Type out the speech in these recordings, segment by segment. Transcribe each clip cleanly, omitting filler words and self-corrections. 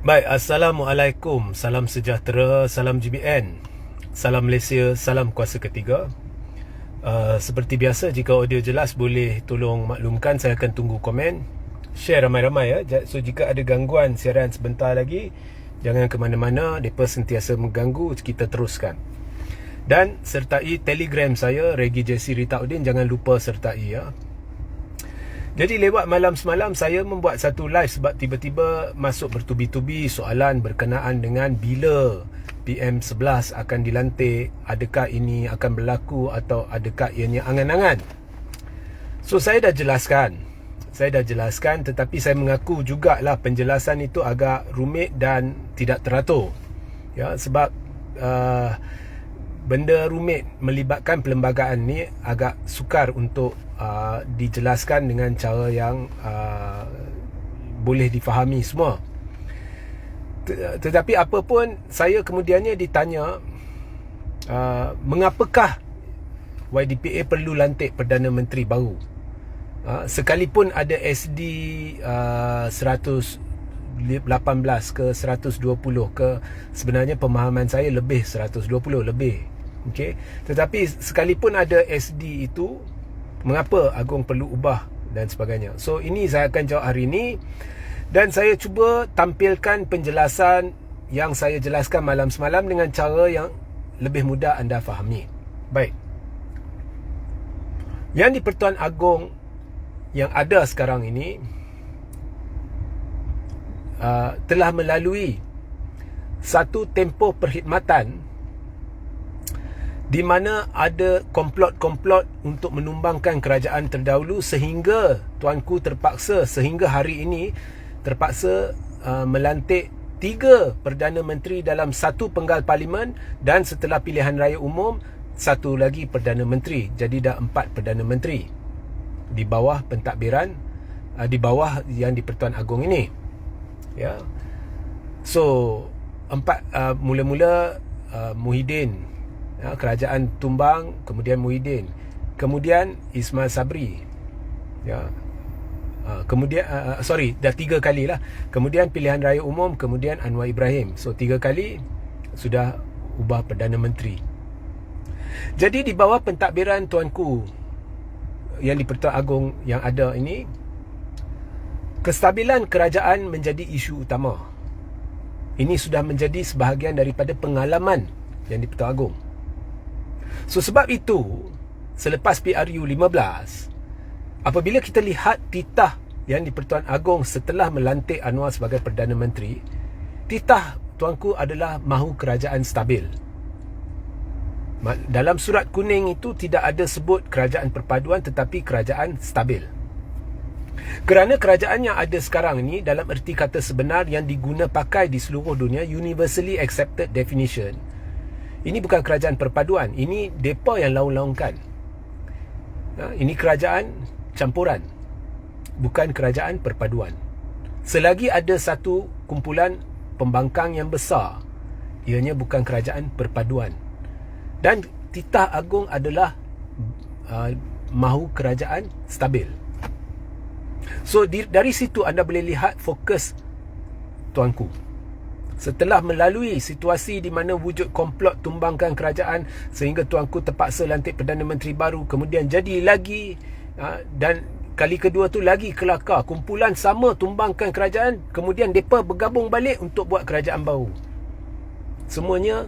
Baik, Assalamualaikum. Salam sejahtera, salam GBN, salam Malaysia, salam kuasa ketiga. Seperti biasa, jika audio jelas boleh tolong maklumkan. Saya akan tunggu komen. Share ramai-ramai ya. So jika ada gangguan siaran sebentar lagi, jangan ke mana-mana. Mereka sentiasa mengganggu. Kita teruskan. Dan sertai Telegram saya, Regi Jesse Rita Udin. Jangan lupa sertai ya. Jadi lewat malam semalam saya membuat satu live sebab tiba-tiba masuk bertubi-tubi soalan berkenaan dengan bila PM11 akan dilantik, adakah ini akan berlaku atau adakah ianya angan-angan. So saya dah jelaskan, tetapi saya mengaku jugalah penjelasan itu agak rumit dan tidak teratur. Ya, sebab benda rumit melibatkan perlembagaan ni agak sukar untuk dijelaskan dengan cara yang boleh difahami semua. Tetapi apa pun, saya kemudiannya ditanya mengapakah YDPA perlu lantik Perdana Menteri baru, sekalipun ada SD 118 ke 120 ke, sebenarnya pemahaman saya lebih 120 lebih. Okey, tetapi sekalipun ada SD itu, mengapa Agong perlu ubah dan sebagainya. So ini saya akan jawab hari ini, dan saya cuba tampilkan penjelasan yang saya jelaskan malam semalam dengan cara yang lebih mudah anda fahami. Baik, yang di Pertuan Agong yang ada sekarang ini telah melalui satu tempoh perkhidmatan di mana ada komplot-komplot untuk menumbangkan kerajaan terdahulu, sehingga tuanku terpaksa sehingga hari ini terpaksa melantik 3 Perdana Menteri dalam 1 penggal parlimen, dan setelah pilihan raya umum 1 lagi Perdana Menteri. Jadi dah 4 Perdana Menteri di bawah pentadbiran, di bawah yang di Pertuan Agong ini. Ya. So 4 mula-mula Muhyiddin, kerajaan tumbang, kemudian Muhyiddin, kemudian Ismail Sabri, ya, kemudian dah 3 kali lah, kemudian pilihan raya umum, kemudian Anwar Ibrahim. So 3 kali sudah ubah Perdana Menteri. Jadi di bawah pentadbiran tuanku yang di Pertuan Agong yang ada ini, kestabilan kerajaan menjadi isu utama. Ini sudah menjadi sebahagian daripada pengalaman yang di Pertuan Agong. So sebab itu, selepas PRU 15, apabila kita lihat titah yang di Pertuan Agong setelah melantik Anwar sebagai Perdana Menteri, titah tuanku adalah mahu kerajaan stabil. Dalam surat kuning itu tidak ada sebut kerajaan perpaduan, tetapi kerajaan stabil. Kerana kerajaan yang ada sekarang ini, dalam erti kata sebenar yang diguna pakai di seluruh dunia, universally accepted definition, ini bukan kerajaan perpaduan. Ini depa yang laung-laungkan. Ini kerajaan campuran, bukan kerajaan perpaduan. Selagi ada satu kumpulan pembangkang yang besar, ianya bukan kerajaan perpaduan. Dan titah agung adalah mahu kerajaan stabil. So dari situ anda boleh lihat fokus tuanku. Setelah melalui situasi di mana wujud komplot tumbangkan kerajaan sehingga tuanku terpaksa lantik Perdana Menteri baru, kemudian jadi lagi, dan kali kedua tu lagi kelakar, kumpulan sama tumbangkan kerajaan, kemudian mereka bergabung balik untuk buat kerajaan baru. Semuanya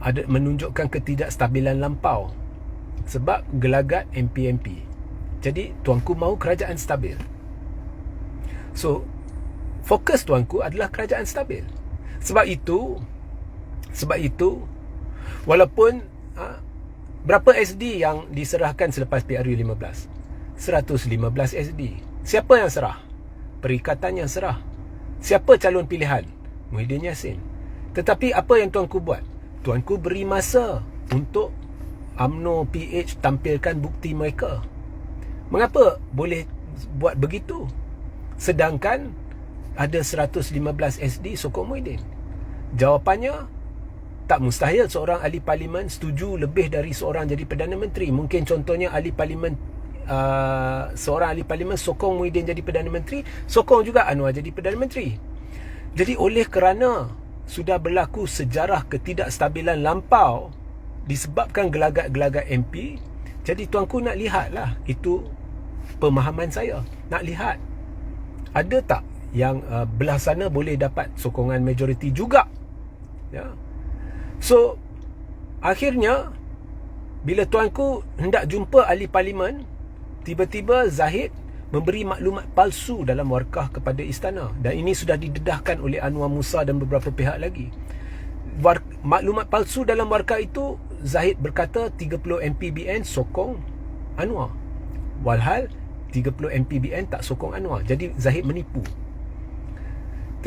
ada menunjukkan ketidakstabilan lampau sebab gelagat MP-MP. Jadi tuanku mahu kerajaan stabil. So fokus tuanku adalah kerajaan stabil. Sebab itu walaupun berapa SD yang diserahkan selepas PRU 15? 115 SD. Siapa yang serah? Perikatan yang serah. Siapa calon pilihan? Muhyiddin Yassin. Tetapi apa yang tuanku buat? Tuanku beri masa untuk UMNO PH tampilkan bukti mereka. Mengapa boleh buat begitu? Sedangkan ada 115 SD sokong Muhyiddin. Jawapannya, tak mustahil seorang ahli parlimen setuju lebih dari seorang jadi Perdana Menteri. Mungkin contohnya ahli parlimen seorang ahli parlimen sokong Muhyiddin jadi Perdana Menteri, sokong juga Anwar jadi Perdana Menteri. Jadi oleh kerana sudah berlaku sejarah ketidakstabilan lampau disebabkan gelagat-gelagat MP, jadi tuanku nak lihatlah, itu pemahaman saya, nak lihat ada tak yang belah sana boleh dapat sokongan majoriti juga, ya. So akhirnya bila tuanku hendak jumpa ahli parlimen, tiba-tiba Zahid memberi maklumat palsu dalam warkah kepada istana, dan ini sudah didedahkan oleh Anwar Musa dan beberapa pihak lagi. Maklumat palsu dalam warkah itu, Zahid berkata 30 MPBN sokong Anwar, walhal 30 MPBN tak sokong Anwar. Jadi Zahid menipu.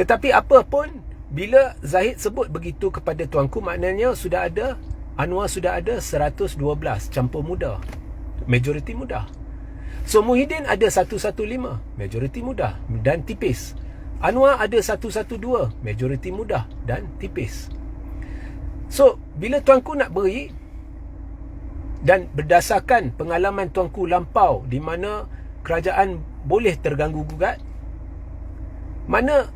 Tetapi apa pun, bila Zahid sebut begitu kepada tuanku, maknanya sudah ada, Anwar sudah ada 112 campur muda, majoriti muda. So Muhyiddin ada 115, majoriti mudah dan tipis. Anwar ada 112, majoriti mudah dan tipis. So bila tuanku nak beri, dan berdasarkan pengalaman tuanku lampau di mana kerajaan boleh terganggu-gugat, mana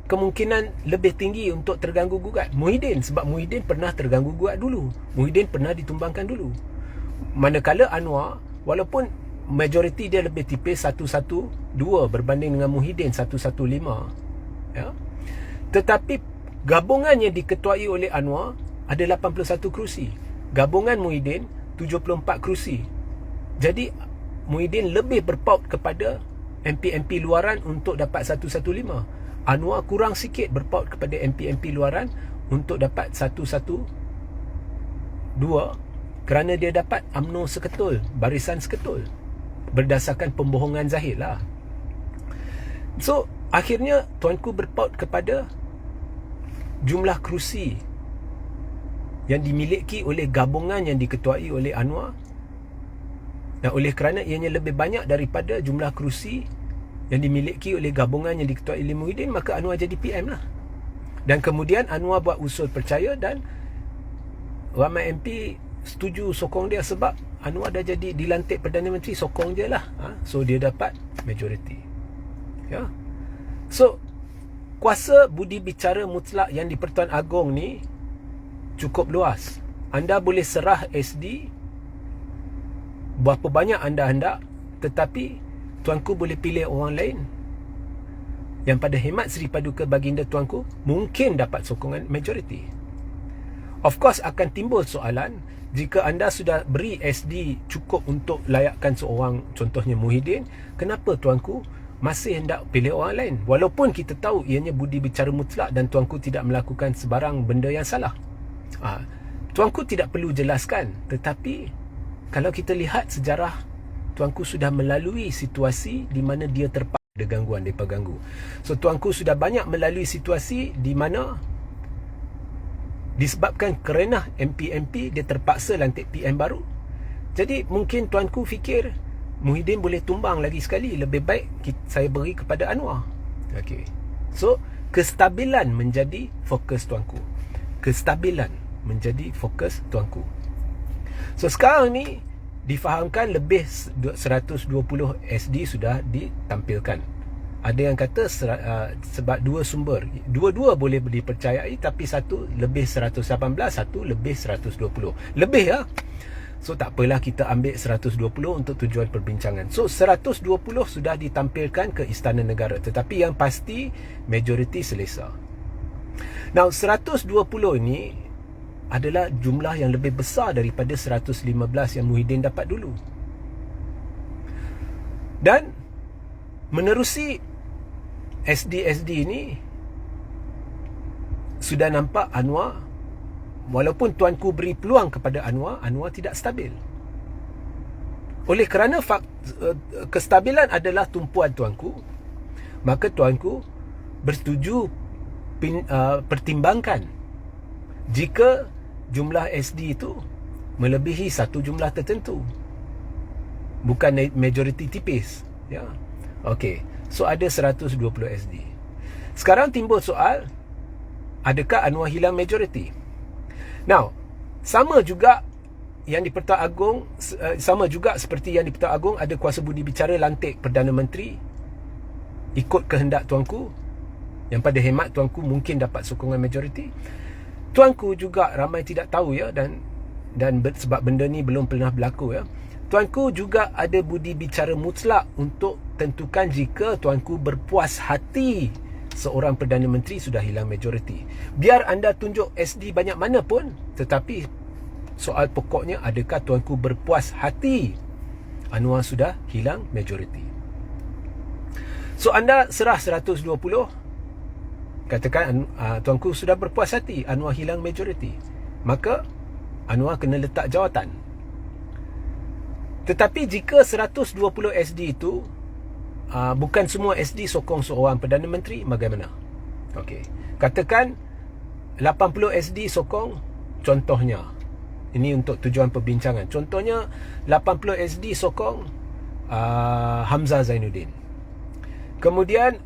kemungkinan lebih tinggi untuk terganggu-gugat? Muhyiddin, sebab Muhyiddin pernah terganggu-gugat dulu, Muhyiddin pernah ditumbangkan dulu. Manakala Anwar, walaupun majoriti dia lebih tipis 112 berbanding dengan Muhyiddin 115, ya, tetapi gabungan yang diketuai oleh Anwar ada 81 kerusi, gabungan Muhyiddin 74 kerusi. Jadi Muhyiddin lebih berpaut kepada MP-MP luaran untuk dapat 115. Anwar kurang sikit berpaut kepada MP-MP luaran untuk dapat 112, kerana dia dapat UMNO seketul, barisan seketul, berdasarkan pembohongan Zahid lah. So akhirnya tuanku berpaut kepada jumlah kerusi yang dimiliki oleh gabungan yang diketuai oleh Anwar, dan oleh kerana ianya lebih banyak daripada jumlah kerusi yang dimiliki oleh gabungan yang diketuai oleh Muhyiddin, maka Anwar jadi PM lah. Dan kemudian Anwar buat usul percaya, dan ramai MP setuju sokong dia, sebab Anwar dah jadi dilantik Perdana Menteri, sokong dia lah, so dia dapat majoriti, ya. So kuasa budi bicara mutlak yang di Pertuan Agong ni cukup luas. Anda boleh serah SD berapa banyak anda hendak, tetapi tuanku boleh pilih orang lain yang pada hemat Seri Paduka Baginda tuanku mungkin dapat sokongan majoriti. Of course akan timbul soalan, jika anda sudah beri SD cukup untuk layakkan seorang, contohnya Muhyiddin, kenapa tuanku masih hendak pilih orang lain? Walaupun kita tahu ianya budi bicara mutlak dan tuanku tidak melakukan sebarang benda yang salah. Tuanku tidak perlu jelaskan, tetapi kalau kita lihat sejarah, tuanku sudah melalui situasi di mana dia terpaksa ada gangguan daripada ganggu. So tuanku sudah banyak melalui situasi di mana disebabkan kerenah MP-MP, dia terpaksa lantik PM baru. Jadi mungkin tuanku fikir Muhyiddin boleh tumbang lagi sekali, lebih baik saya beri kepada Anwar. Okay. So kestabilan menjadi fokus tuanku, kestabilan menjadi fokus tuanku. So sekarang ni difahamkan lebih 120 SD sudah ditampilkan. Ada yang kata sebab dua sumber, dua-dua boleh dipercayai, tapi satu lebih 118, satu lebih 120. Lebih ya. So tak apalah, kita ambil 120 untuk tujuan perbincangan. So 120 sudah ditampilkan ke Istana Negara, tetapi yang pasti majoriti selesa. Now 120 ini adalah jumlah yang lebih besar daripada 115 yang Muhyiddin dapat dulu. Dan menerusi SD-SD ini, sudah nampak Anwar, walaupun tuanku beri peluang kepada Anwar, Anwar tidak stabil. Oleh kerana kestabilan adalah tumpuan tuanku, maka tuanku bersetuju pertimbangkan jika jumlah SD itu melebihi satu jumlah tertentu, bukan majoriti tipis, ya. Okey, so ada 120 SD. Sekarang timbul soal, adakah Anwar hilang majoriti? Now, sama juga yang di Pertuan Agong, sama juga seperti yang di Pertuan Agong, ada kuasa budi bicara lantik Perdana Menteri ikut kehendak tuanku, yang pada hemat tuanku mungkin dapat sokongan majoriti. Tuanku juga ramai tidak tahu ya, dan sebab benda ni belum pernah berlaku ya, tuanku juga ada budi bicara mutlak untuk tentukan jika tuanku berpuas hati seorang Perdana Menteri sudah hilang majoriti. Biar anda tunjuk SD banyak mana pun, tetapi soal pokoknya, adakah tuanku berpuas hati Anwar sudah hilang majoriti? So anda serah 120, katakan tuanku sudah berpuas hati Anwar hilang majoriti, maka Anwar kena letak jawatan. Tetapi jika 120 SD itu bukan semua SD sokong seorang Perdana Menteri, bagaimana? Okey, katakan 80 SD sokong, contohnya, ini untuk tujuan perbincangan, contohnya 80 SD sokong Hamzah Zainuddin. Kemudian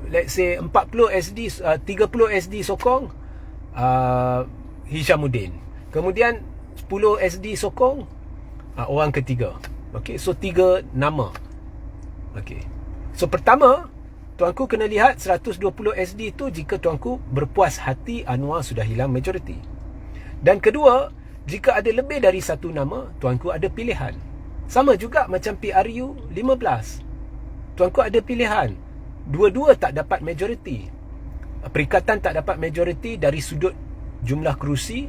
let's say 40 SD, 30 SD sokong Hishamuddin. Kemudian 10 SD sokong orang ketiga. Okey, so 3 nama. Okey. So pertama, tuanku kena lihat 120 SD itu jika tuanku berpuas hati Anwar sudah hilang majoriti. Dan kedua, jika ada lebih dari satu nama, tuanku ada pilihan. Sama juga macam PRU 15. Tuanku ada pilihan. Dua-dua tak dapat majoriti. Perikatan tak dapat majoriti dari sudut jumlah kerusi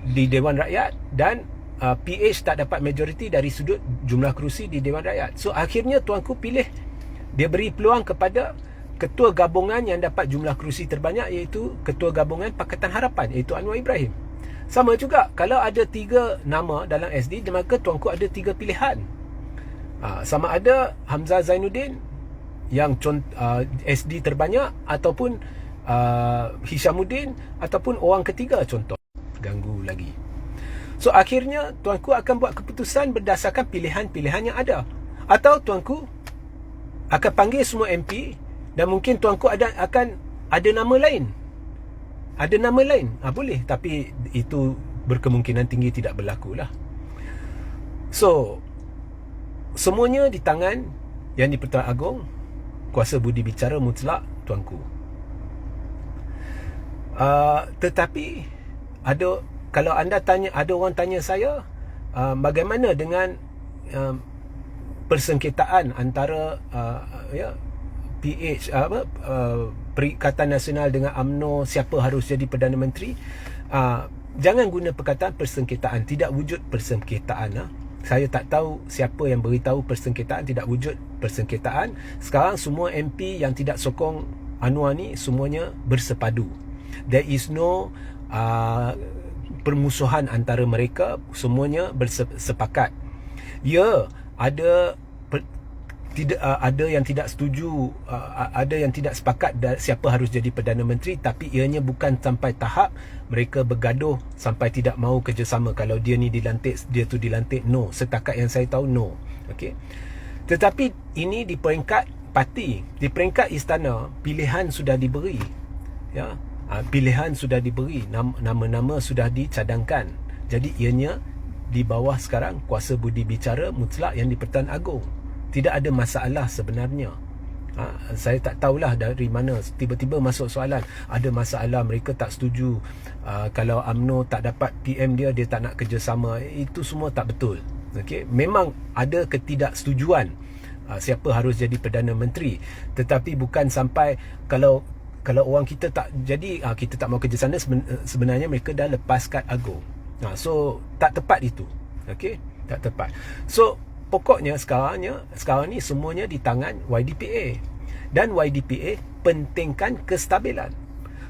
di Dewan Rakyat, dan PH tak dapat majoriti dari sudut jumlah kerusi di Dewan Rakyat. So akhirnya tuanku pilih, dia beri peluang kepada ketua gabungan yang dapat jumlah kerusi terbanyak, iaitu ketua gabungan Pakatan Harapan, iaitu Anwar Ibrahim. Sama juga, kalau ada 3 nama dalam SD, maka tuanku ada 3 pilihan. Sama ada Hamzah Zainuddin yang SD terbanyak, ataupun Hishamuddin, ataupun orang ketiga, contoh. Ganggu lagi. So akhirnya tuanku akan buat keputusan berdasarkan pilihan-pilihan yang ada. Atau tuanku akan panggil semua MP, dan mungkin tuanku akan ada nama lain. Ada nama lain, boleh, tapi itu berkemungkinan tinggi tidak berlaku lah. So semuanya di tangan Yang di-Pertuan Agong, kuasa budi bicara mutlak tuanku. Tetapi kalau anda tanya, ada orang tanya saya, bagaimana dengan persengketaan antara PH, Perikatan Nasional dengan UMNO, siapa harus jadi Perdana Menteri? Jangan guna perkataan persengketaan. Tidak wujud persengketaan. Saya tak tahu siapa yang beritahu persengketaan. Tidak wujud persengketaan. Sekarang semua MP yang tidak sokong Anwar ni semuanya bersepadu. There is no permusuhan antara mereka, semuanya bersepakat. Ya, ada yang tidak setuju, ada yang tidak sepakat siapa harus jadi Perdana Menteri, tapi ianya bukan sampai tahap mereka bergaduh sampai tidak mahu kerjasama. Kalau dia ni dilantik, dia tu dilantik, no. Setakat yang saya tahu, no. Okey. Tetapi ini di peringkat parti, di peringkat istana, pilihan sudah diberi. Ya. Pilihan sudah diberi, nama-nama sudah dicadangkan. Jadi ianya di bawah sekarang kuasa budi bicara mutlak Yang di-Pertuan Agong. Tidak ada masalah sebenarnya. Saya tak tahulah dari mana tiba-tiba masuk soalan ada masalah, mereka tak setuju, kalau UMNO tak dapat PM dia tak nak kerjasama. Itu semua tak betul. Okay? Memang ada ketidaksetujuan siapa harus jadi Perdana Menteri, tetapi bukan sampai kalau orang kita tak jadi, kita tak mau kerja sana, sebenarnya mereka dah lepaskan Agong. So tak tepat itu. Okey, tak tepat. So pokoknya sekarang ni semuanya di tangan YDPA, dan YDPA pentingkan kestabilan.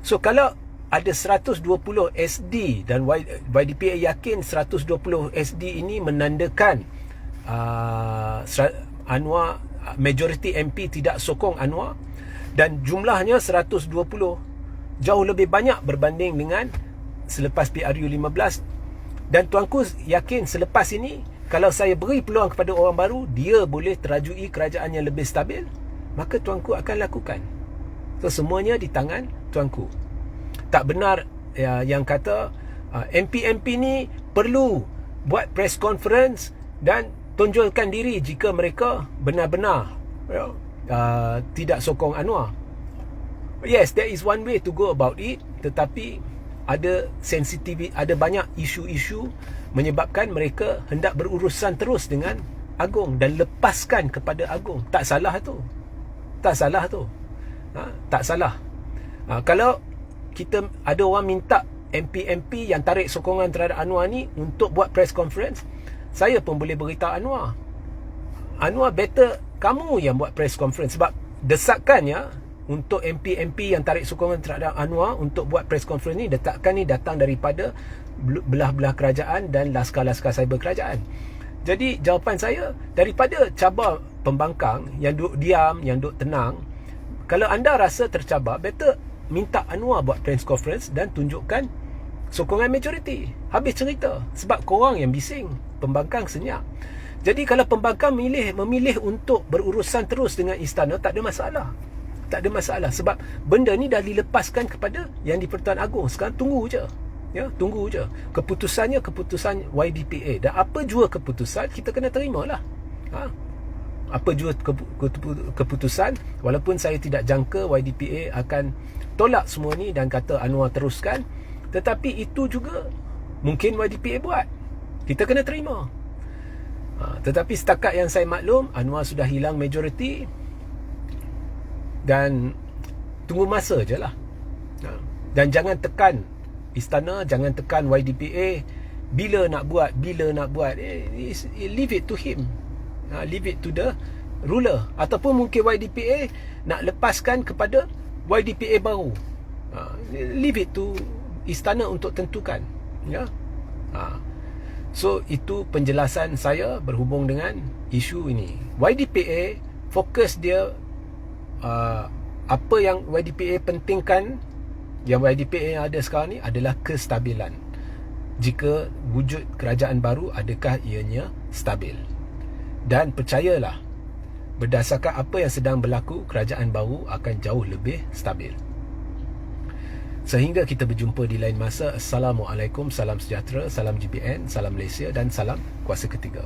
So kalau ada 120 SD dan YDPA yakin 120 SD ini menandakan Anwar, majoriti MP tidak sokong Anwar, dan jumlahnya 120, jauh lebih banyak berbanding dengan selepas PRU 15. Dan tuanku yakin selepas ini, kalau saya beri peluang kepada orang baru, dia boleh terajui kerajaan yang lebih stabil, maka tuanku akan lakukan. So semuanya di tangan tuanku. Tak benar yang kata MP-MP ni perlu buat press conference dan tonjolkan diri jika mereka benar-benar tidak sokong Anwar. Yes, there is one way to go about it, tetapi ada sensitivity, ada banyak isu-isu menyebabkan mereka hendak berurusan terus dengan Agong dan lepaskan kepada Agong. Tak salah tu. Tak salah tu. Tak salah. Kalau kita ada orang minta MP-MP yang tarik sokongan terhadap Anwar ni untuk buat press conference, saya pun boleh beritahu Anwar better kamu yang buat press conference, sebab desakannya untuk MP-MP yang tarik sokongan terhadap Anwar untuk buat press conference ni, desakan ni datang daripada belah-belah kerajaan dan laskar-laskar cyber kerajaan. Jadi jawapan saya, daripada cabar pembangkang yang duduk diam, yang duduk tenang, kalau anda rasa tercabar, better minta Anwar buat press conference dan tunjukkan sokongan majoriti. Habis cerita. Sebab korang yang bising, pembangkang senyap. Jadi kalau pembangkang memilih untuk berurusan terus dengan istana, tak ada masalah. Tak ada masalah. Sebab benda ni dah dilepaskan kepada Yang di-Pertuan Agong. Sekarang tunggu je. Ya, tunggu je. Keputusannya keputusan YDPA. Dan apa jua keputusan, kita kena terima lah. Apa jua keputusan, walaupun saya tidak jangka YDPA akan tolak semua ni dan kata Anwar teruskan, tetapi itu juga mungkin YDPA buat. Kita kena terima. Tetapi setakat yang saya maklum, Anwar sudah hilang majoriti dan tunggu masa je lah. Dan jangan tekan istana, jangan tekan YDPA bila nak buat. Leave it to him. Leave it to the ruler. Ataupun mungkin YDPA nak lepaskan kepada YDPA baru. Leave it to istana untuk tentukan. Ya. So itu penjelasan saya berhubung dengan isu ini. YDPA fokus dia, apa yang YDPA pentingkan, yang YDPA yang ada sekarang ni adalah kestabilan. Jika wujud kerajaan baru, adakah ianya stabil? Dan percayalah, berdasarkan apa yang sedang berlaku, kerajaan baru akan jauh lebih stabil. Sehingga kita berjumpa di lain masa. Assalamualaikum, salam sejahtera, salam GBN, salam Malaysia dan salam kuasa ketiga.